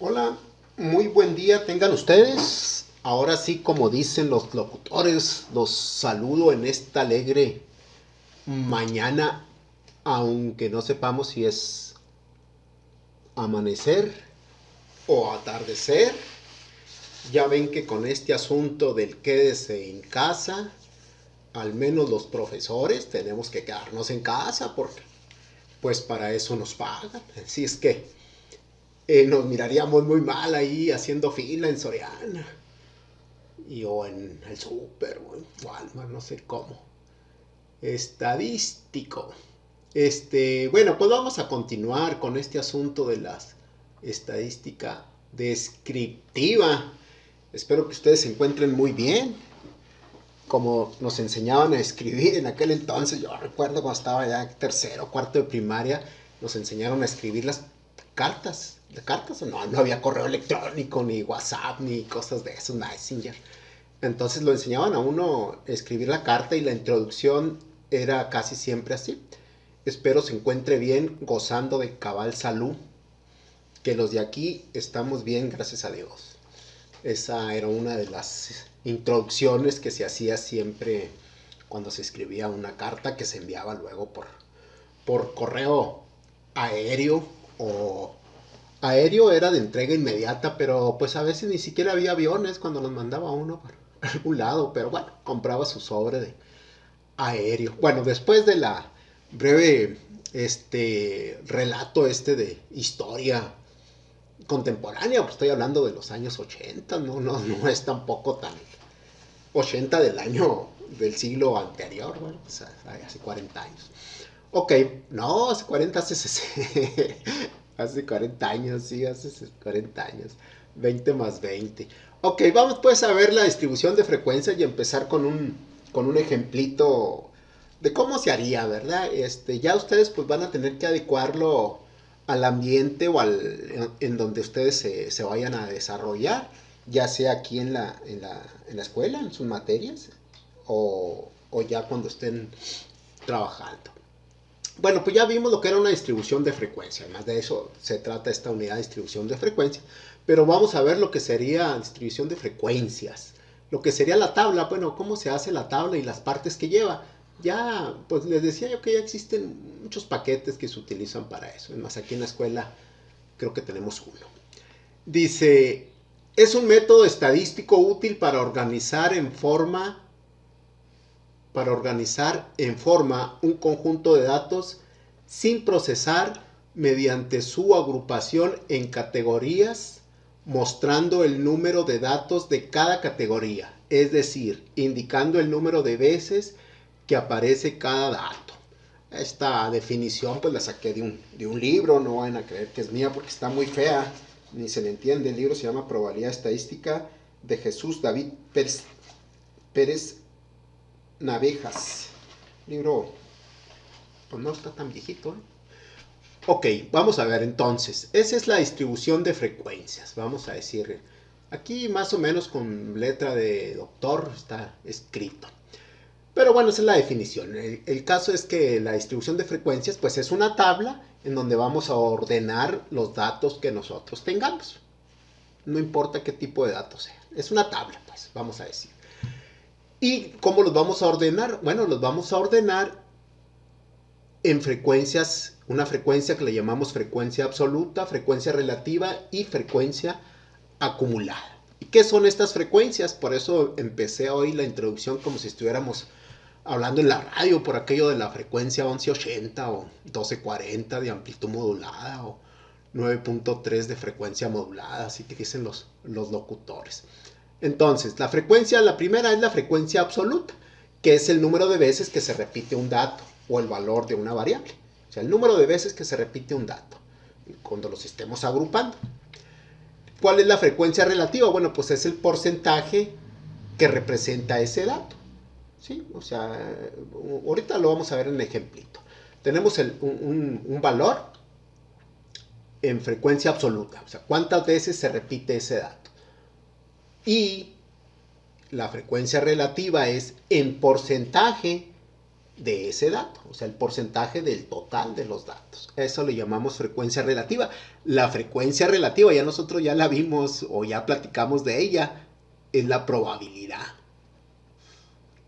Hola, muy buen día tengan ustedes. Ahora sí, como dicen los locutores, los saludo en esta alegre mañana, aunque no sepamos si es amanecer o atardecer. Ya ven que con este asunto del quédese en casa, al menos los profesores tenemos que quedarnos en casa porque pues para eso nos pagan. Así es que nos miraríamos muy mal ahí haciendo fila en Soriana o en el súper o en Walmart, no sé cómo. Estadístico. Bueno, pues vamos a continuar con este asunto de las estadística descriptiva. Espero que ustedes se encuentren muy bien. Como nos enseñaban a escribir en aquel entonces, yo recuerdo cuando estaba ya en tercero, cuarto de primaria, nos enseñaron a escribir las cartas. ¿De cartas? No había correo electrónico, ni WhatsApp, ni cosas de esos, Messenger. Entonces lo enseñaban a uno a escribir la carta y la introducción era casi siempre así. Espero se encuentre bien, gozando de cabal salud, que los de aquí estamos bien, gracias a Dios. Esa era una de las introducciones que se hacía siempre cuando se escribía una carta que se enviaba luego por correo aéreo o aéreo era de entrega inmediata, pero pues a veces ni siquiera había aviones cuando los mandaba uno por algún lado, pero bueno, compraba su sobre de aéreo. Bueno, después de la breve relato de historia contemporánea, pues estoy hablando de los años 80, no es tampoco tan 80 del año del siglo anterior, bueno, pues hace 40 años. Ok, no, hace 40, hace 40 años, sí, hace 40 años. 20 más 20. Ok, vamos pues a ver la distribución de frecuencia y empezar con un ejemplito de cómo se haría, ¿verdad? Ya ustedes pues van a tener que adecuarlo al ambiente o en donde ustedes se vayan a desarrollar, ya sea aquí en la escuela, en sus materias, o ya cuando estén trabajando. Bueno, pues ya vimos lo que era una distribución de frecuencia, además de eso se trata esta unidad de distribución de frecuencia, pero vamos a ver lo que sería distribución de frecuencias, lo que sería la tabla, bueno, cómo se hace la tabla y las partes que lleva. Ya, pues les decía yo que ya existen muchos paquetes que se utilizan para eso, además aquí en la escuela creo que tenemos uno. Dice, es un método estadístico útil para organizar en forma un conjunto de datos sin procesar mediante su agrupación en categorías, mostrando el número de datos de cada categoría, es decir, indicando el número de veces que aparece cada dato. Esta definición pues la saqué de un libro, no van a creer que es mía porque está muy fea, ni se le entiende. El libro se llama Probabilidad Estadística de Jesús David Pérez Navejas. Libro, pues no está tan viejito, ¿eh? Ok, vamos a ver entonces. Esa es la distribución de frecuencias. Vamos a decir, aquí más o menos con letra de doctor está escrito. Pero bueno, esa es la definición. El caso es que la distribución de frecuencias pues es una tabla en donde vamos a ordenar los datos que nosotros tengamos. No importa qué tipo de datos sea. Es una tabla, pues, vamos a decir. ¿Y cómo los vamos a ordenar? Bueno, los vamos a ordenar en frecuencias, una frecuencia que le llamamos frecuencia absoluta, frecuencia relativa y frecuencia acumulada. ¿Y qué son estas frecuencias? Por eso empecé hoy la introducción como si estuviéramos hablando en la radio, por aquello de la frecuencia 1180 o 1240 de amplitud modulada o 9.3 de frecuencia modulada, así que dicen los locutores. Entonces, la primera es la frecuencia absoluta, que es el número de veces que se repite un dato o el valor de una variable. O sea, el número de veces que se repite un dato cuando los estemos agrupando. ¿Cuál es la frecuencia relativa? Bueno, pues es el porcentaje que representa ese dato. ¿Sí? O sea, ahorita lo vamos a ver en un ejemplito. Tenemos un valor en frecuencia absoluta. O sea, cuántas veces se repite ese dato. Y la frecuencia relativa es en porcentaje de ese dato, o sea, el porcentaje del total de los datos. Eso le llamamos frecuencia relativa. La frecuencia relativa, ya nosotros ya la vimos o ya platicamos de ella, es la probabilidad.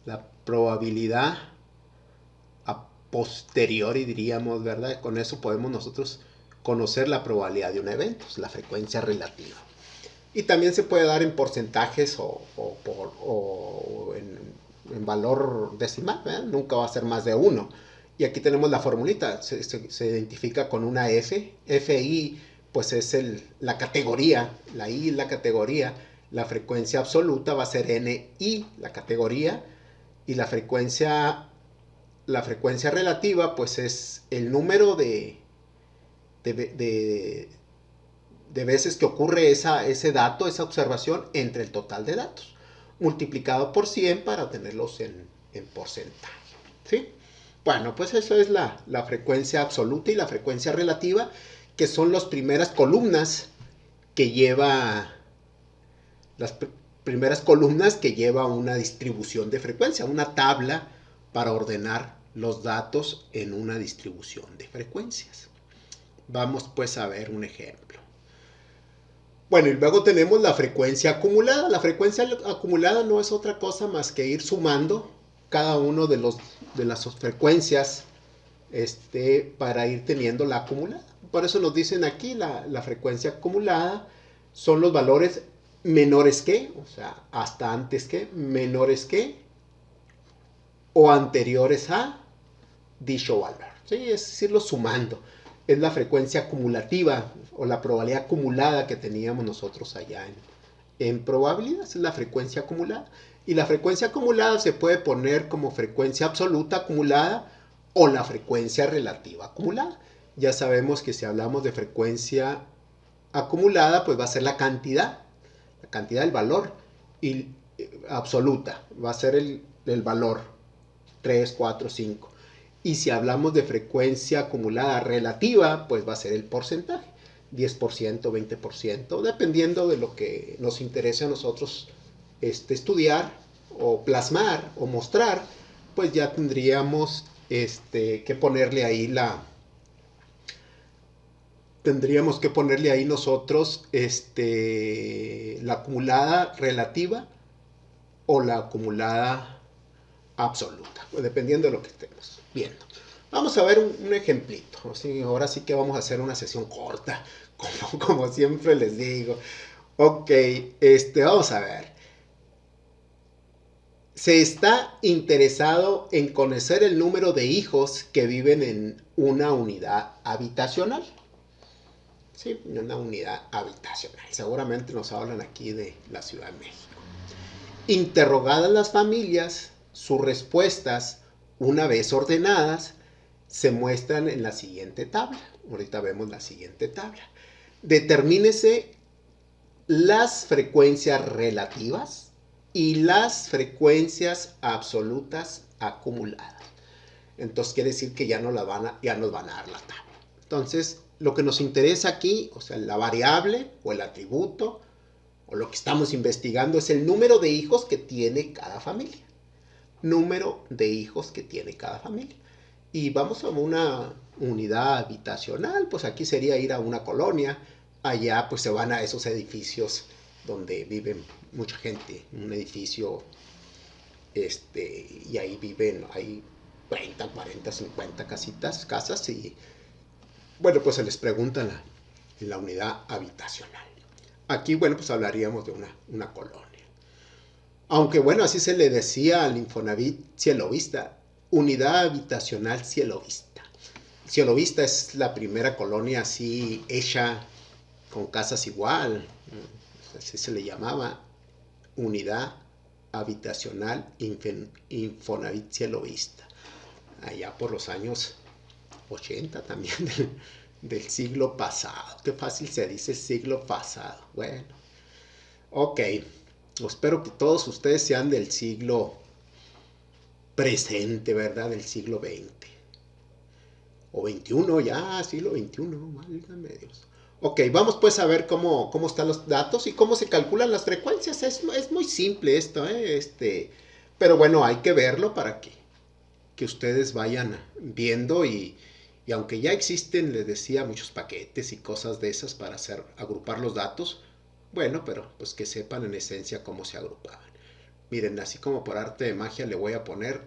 La probabilidad a posteriori, diríamos, ¿verdad? Con eso podemos nosotros conocer la probabilidad de un evento, la frecuencia relativa. Y también se puede dar en porcentajes o en valor decimal, ¿verdad? Nunca va a ser más de 1. Y aquí tenemos la formulita, se identifica con una F. FI pues es la categoría, la I es la categoría, la frecuencia absoluta va a ser NI, la categoría, y la frecuencia relativa pues es el número de veces que ocurre ese dato, esa observación entre el total de datos, multiplicado por 100 para tenerlos en porcentaje. ¿Sí? Bueno, pues eso es la frecuencia absoluta y la frecuencia relativa, que son las primeras columnas que lleva una distribución de frecuencia, una tabla para ordenar los datos en una distribución de frecuencias. Vamos pues a ver un ejemplo. Bueno, y luego tenemos la frecuencia acumulada. La frecuencia acumulada no es otra cosa más que ir sumando cada uno de las frecuencias para ir teniendo la acumulada. Por eso nos dicen aquí la frecuencia acumulada son los valores menores que, o sea, hasta antes que, menores que o anteriores a dicho valor. ¿Sí? Es decirlo sumando. Es la frecuencia acumulativa o la probabilidad acumulada que teníamos nosotros allá en probabilidad. Es la frecuencia acumulada. Y la frecuencia acumulada se puede poner como frecuencia absoluta acumulada o la frecuencia relativa acumulada. Ya sabemos que si hablamos de frecuencia acumulada, pues va a ser la cantidad del valor, y absoluta va a ser el valor 3, 4, 5. Y si hablamos de frecuencia acumulada relativa, pues va a ser el porcentaje, 10%, 20%, dependiendo de lo que nos interese a nosotros estudiar o plasmar o mostrar, pues ya tendríamos que ponerle ahí nosotros la acumulada relativa o la acumulada absoluta, pues dependiendo de lo que estemos viendo. Vamos a ver un ejemplito. ¿Sí? Ahora sí que vamos a hacer una sesión corta, como siempre les digo. Ok, vamos a ver. Se está interesado en conocer el número de hijos que viven en una unidad habitacional. Sí, una unidad habitacional. Seguramente nos hablan aquí de la Ciudad de México. Interrogadas las familias, sus respuestas, una vez ordenadas, se muestran en la siguiente tabla. Ahorita vemos la siguiente tabla. Determínese las frecuencias relativas y las frecuencias absolutas acumuladas. Entonces quiere decir que ya nos van a dar la tabla. Entonces, lo que nos interesa aquí, o sea, la variable o el atributo, o lo que estamos investigando, es el número de hijos que tiene cada familia. Número de hijos que tiene cada familia. Y vamos a una unidad habitacional, pues aquí sería ir a una colonia. Allá pues se van a esos edificios donde viven mucha gente. Un edificio, y ahí viven, hay 30, 40, 50 casas, y bueno, pues se les pregunta en la unidad habitacional. Aquí, bueno, pues hablaríamos de una colonia. Aunque, bueno, así se le decía al Infonavit Cielovista, unidad habitacional Cielovista. Cielovista es la primera colonia así hecha con casas igual. Así se le llamaba, unidad habitacional Infonavit Cielovista. Allá por los años 80 también del siglo pasado. Qué fácil se dice siglo pasado. Bueno, ok. Espero que todos ustedes sean del siglo presente, ¿verdad? Del siglo XX. O XXI, ya, siglo XXI, válgame Dios. Ok, vamos pues a ver cómo están los datos y cómo se calculan las frecuencias. Es muy simple esto, pero bueno, hay que verlo para que que ustedes vayan viendo y aunque ya existen, les decía, muchos paquetes y cosas de esas para agrupar los datos, bueno, pero pues que sepan en esencia cómo se agrupaban. Miren, así como por arte de magia le voy a poner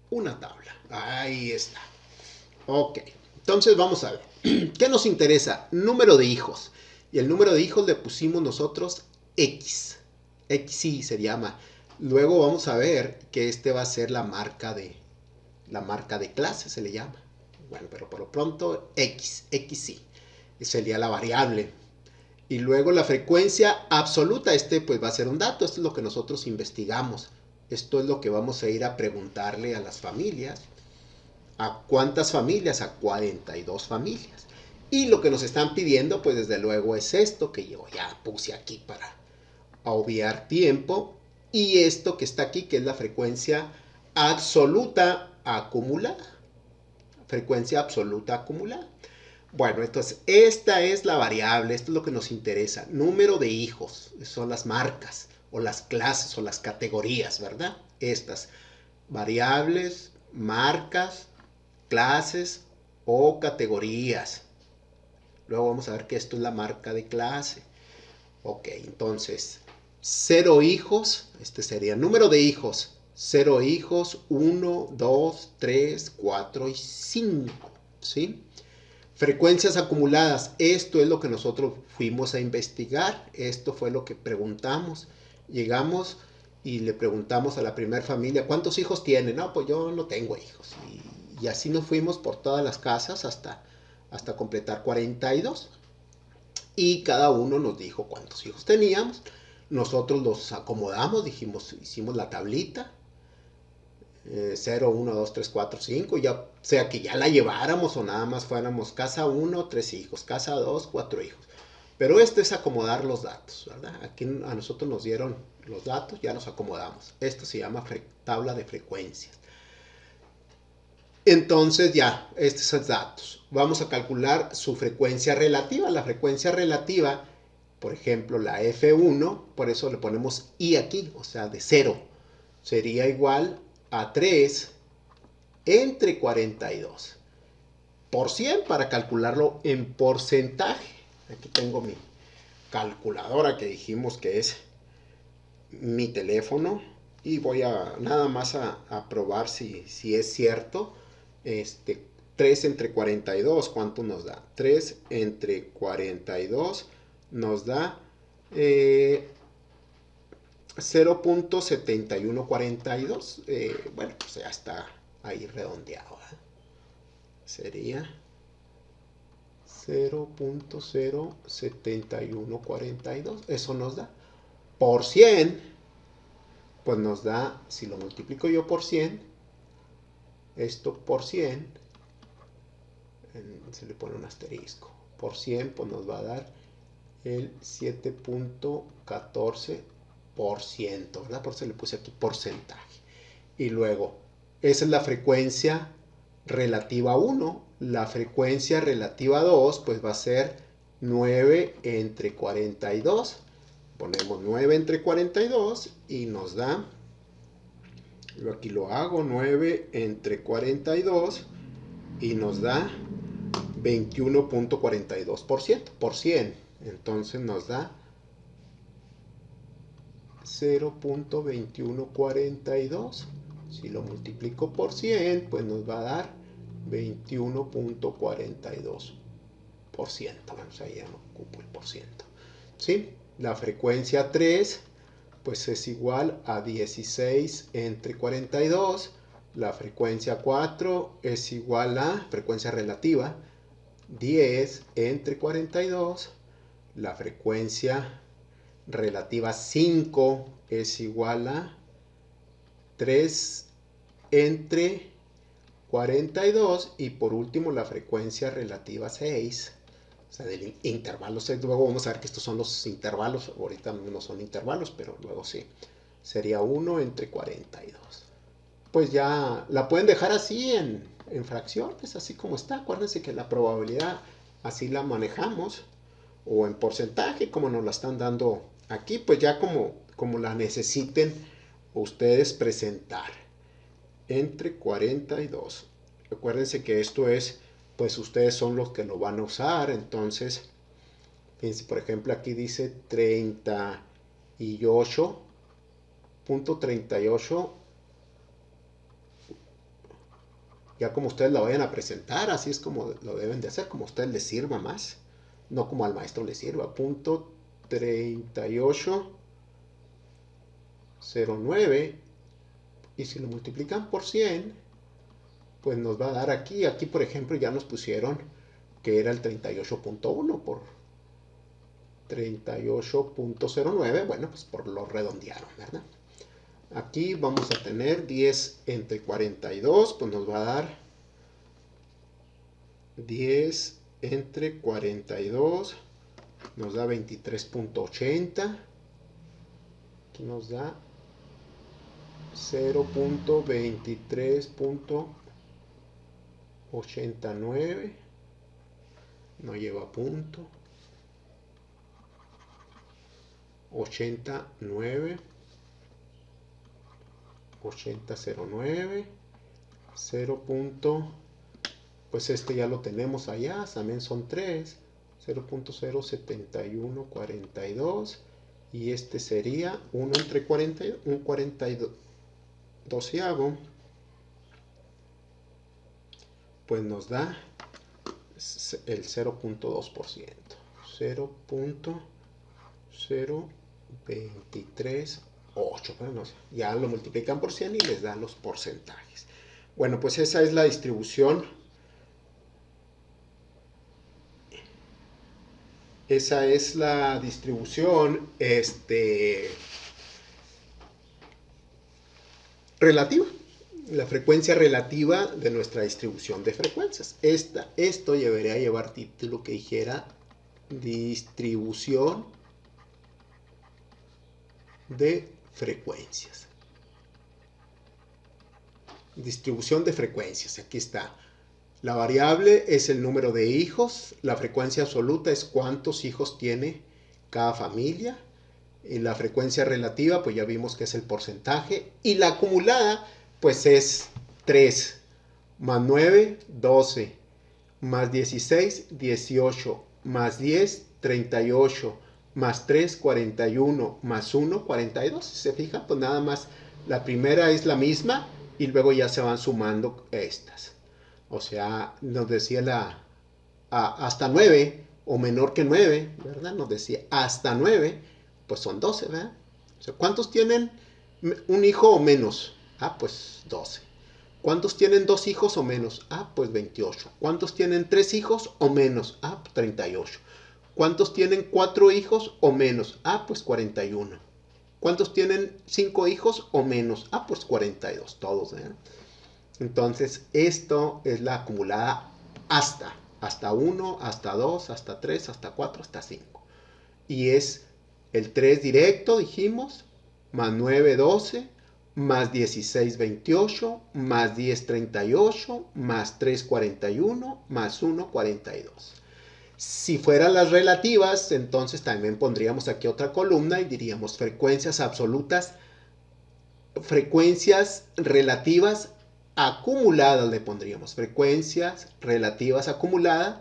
una tabla. Ahí está. Ok, entonces vamos a ver. ¿Qué nos interesa? Número de hijos. Y el número de hijos le pusimos nosotros X. XY se llama. Luego vamos a ver que este va a ser la marca de clase, se le llama. Bueno, pero por lo pronto XY. Sería la variable. Y luego la frecuencia absoluta, pues va a ser un dato. Esto es lo que nosotros investigamos. Esto es lo que vamos a ir a preguntarle a las familias. ¿A cuántas familias? A 42 familias. Y lo que nos están pidiendo, pues desde luego es esto que yo ya puse aquí para obviar tiempo. Y esto que está aquí, que es la frecuencia absoluta acumulada. Frecuencia absoluta acumulada. Bueno, entonces esta es la variable, esto es lo que nos interesa. Número de hijos, son las marcas, o las clases, o las categorías, ¿verdad? Estas variables, marcas, clases o categorías. Luego vamos a ver que esto es la marca de clase. Ok, entonces, 0 hijos, este sería el número de hijos. 0 hijos, 1, 2, 3, 4 y 5, ¿sí? Frecuencias acumuladas, esto es lo que nosotros fuimos a investigar, esto fue lo que preguntamos. Llegamos y le preguntamos a la primera familia, ¿cuántos hijos tienen? No, pues yo no tengo hijos. Y así nos fuimos por todas las casas hasta completar 42. Y cada uno nos dijo cuántos hijos teníamos. Nosotros los acomodamos, hicimos la tablita. 0, 1, 2, 3, 4, 5, ya sea que ya la lleváramos o nada más fuéramos casa 1, 3 hijos, casa 2, 4 hijos. Pero esto es acomodar los datos, ¿verdad? Aquí a nosotros nos dieron los datos, ya los acomodamos. Esto se llama tabla de frecuencias. Entonces ya, estos son datos. Vamos a calcular su frecuencia relativa. La frecuencia relativa, por ejemplo, la F1, por eso le ponemos I aquí, o sea, de 0. Sería igual a 3 entre 42 por 100 para calcularlo en porcentaje. Aquí tengo mi calculadora que dijimos que es mi teléfono y voy a nada más a probar si es cierto. 3 entre 42, ¿cuánto nos da? 3 entre 42 nos da 0.7142. Bueno, pues ya está ahí redondeado. Sería 0.07142. Eso nos da. Por 100, pues nos da, si lo multiplico yo por 100, esto por 100, se le pone un asterisco. Por 100, pues nos va a dar el 7.14%, ¿verdad? Por eso le puse aquí porcentaje. Y luego, esa es la frecuencia relativa a 1. La frecuencia relativa a 2, pues va a ser 9 entre 42. Ponemos 9 entre 42 y nos da, yo aquí lo hago, 9 entre 42 y nos da 21.42% por 100. Entonces nos da 0.2142. Si lo multiplico por 100, pues nos va a dar 21.42%. Bueno, o sea, ya no ocupo el por ciento. ¿Sí? La frecuencia 3, pues es igual a 16 entre 42. La frecuencia 4 es igual a, frecuencia relativa, 10 entre 42. La frecuencia relativa 5 es igual a 3 entre 42. Y por último, la frecuencia relativa 6, o sea, del intervalo 6. Luego vamos a ver que estos son los intervalos. Ahorita no son intervalos, pero luego sí. Sería 1 entre 42. Pues ya la pueden dejar así en fracciones, así como está. Acuérdense que la probabilidad así la manejamos. O en porcentaje, como nos la están dando aquí. Pues ya como la necesiten ustedes presentar. entre 42. Acuérdense que esto es, pues ustedes son los que lo van a usar, entonces, fíjense, por ejemplo, aquí dice 38.38. Ya como ustedes lo vayan a presentar, así es como lo deben de hacer, como a ustedes les sirva más, no como al maestro le sirva. Punto 3809, y si lo multiplican por 100, pues nos va a dar aquí por ejemplo ya nos pusieron que era el 38.1 por 38.09, bueno, pues por lo redondearon, ¿verdad? Aquí vamos a tener 10 entre 42, pues nos va a dar 10 entre 42, nos da 23.80, aquí nos da 0.23.89, no lleva punto, 89, 8009, 0. Pues este ya lo tenemos allá, también son 3, 0.07142, y este sería 1 entre 40, un 42, pues nos da el 0.2%, 0.0238. Bueno, ya lo multiplican por 100 y les dan los porcentajes. Bueno, pues esa es la distribución. Esa es la distribución relativa, la frecuencia relativa de nuestra distribución de frecuencias. Esto debería llevar título que dijera distribución de frecuencias. Distribución de frecuencias, aquí está. La variable es el número de hijos, la frecuencia absoluta es cuántos hijos tiene cada familia, y la frecuencia relativa pues ya vimos que es el porcentaje, y la acumulada pues es 3 más 9, 12, más 16, 18, más 10, 38, más 3, 41, más 1, 42. Si se fijan, pues nada más la primera es la misma y luego ya se van sumando estas. O sea, nos decía hasta 9 o menor que 9, ¿verdad? Nos decía hasta 9, pues son 12, ¿verdad? O sea, ¿cuántos tienen un hijo o menos? Ah, pues 12. ¿Cuántos tienen 2 hijos o menos? Ah, pues 28. ¿Cuántos tienen 3 hijos o menos? Ah, pues 38. ¿Cuántos tienen 4 hijos o menos? Ah, pues 41. ¿Cuántos tienen 5 hijos o menos? Ah, pues 42, todos, ¿verdad? Entonces, esto es la acumulada hasta 1, hasta 2, hasta 3, hasta 4, hasta 5. Y es el 3 directo, dijimos, más 9, 12, más 16, 28, más 10, 38, más 3, 41, más 1, 42. Si fueran las relativas, entonces también pondríamos aquí otra columna y diríamos frecuencias absolutas, frecuencias relativas acumuladas, le pondríamos frecuencias relativas acumuladas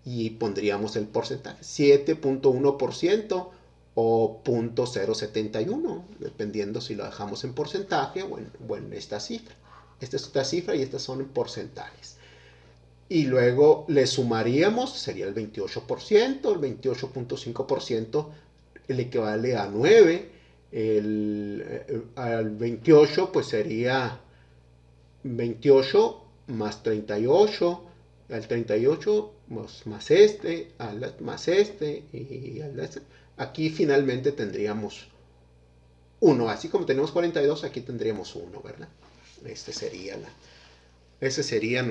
y pondríamos el porcentaje 7.1% o 0.071, dependiendo si lo dejamos en porcentaje o en esta cifra. Esta es otra cifra y estas son en porcentajes. Y luego le sumaríamos, sería el 28%, el 28.5% el equivale a 9, al 28 pues sería 28 más 38, al 38 más este, más este, y aquí finalmente tendríamos 1, así como tenemos 42, aquí tendríamos 1, ¿verdad? Ese sería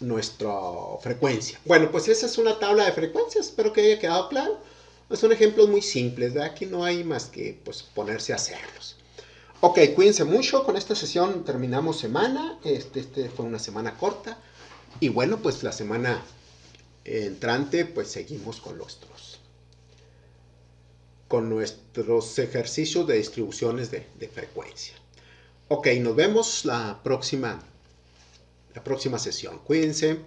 nuestra frecuencia. Bueno, pues esa es una tabla de frecuencias, espero que haya quedado claro. Son ejemplos muy simples, ¿verdad? Aquí no hay más que pues, ponerse a hacerlos. Ok, cuídense mucho, con esta sesión terminamos semana, fue una semana corta, y bueno, pues la semana entrante pues seguimos con nuestros ejercicios de distribuciones de frecuencia. Ok, nos vemos la próxima sesión. Cuídense.